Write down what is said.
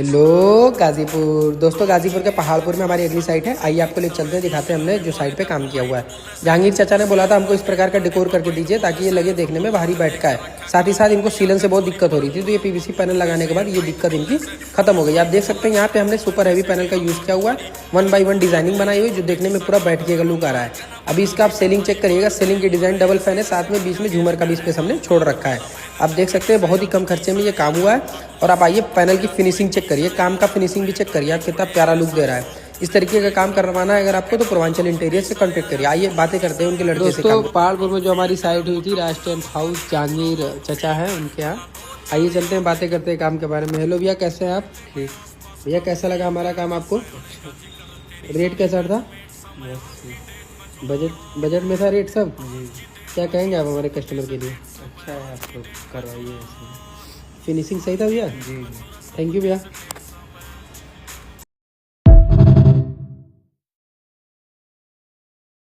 Hello Ghazipur दोस्तों, गाजीपुर के पहाड़पुर में हमारी अगली साइट है। आइए आपको ले चलते हैं, दिखाते हैं हमने जो साइट पे काम किया हुआ है। जहांगीर चाचा ने बोला था हमको इस प्रकार का डेकोर करके दीजिए ताकि ये लगे देखने में भारी बैठ का है। साथ ही साथ इनको सीलन से बहुत दिक्कत हो रही थी, तो ये पीवीसी पैनल लगाने के बाद ये दिक्कत इनकी खत्म हो गई। आप देख सकते हैं यहाँ पे हमने सुपर हैवी पैनल का यूज़ किया हुआ है। 1 बाय 1 डिजाइनिंग बनाई हुई जो देखने में पूरा बैठ के लुक आ रहा है। अभी इसका आप सेलिंग चेक करिएगा। सेलिंग की डिजाइन डबल फैन है, साथ में बीच में झूमर का भी स्पेस हमने छोड़ रखा है। आप देख सकते हैं बहुत ही कम खर्चे में ये काम हुआ है। और आप आइए पैनल की फिनिशिंग चेक करिए, काम का फिनिशिंग भी चेक करिए आप, कितना प्यारा लुक दे रहा है। इस तरीके का काम करवाना है अगर आपको तो पूर्वांचल इंटीरियर से कांटेक्ट करिए। आइए बातें करते हैं उनके लड़के से। दोस्तों पहाड़पुर में जो हमारी साइट हुई थी राज टेंट हाउस, जहांगीर चचा है उनके यहाँ। आइए चलते हैं, बातें करते हैं काम के बारे में। हेलो भैया, कैसे हैं आप? ठीक भैया, कैसा लगा हमारा काम आपको? रेट कैसा था? बजट में था रेट सब? क्या कहेंगे आप हमारे कस्टमर के लिए? अच्छा है, आप लोग करवाइए। फिनिशिंग सही था भैया? जी। थैंक यू भैया।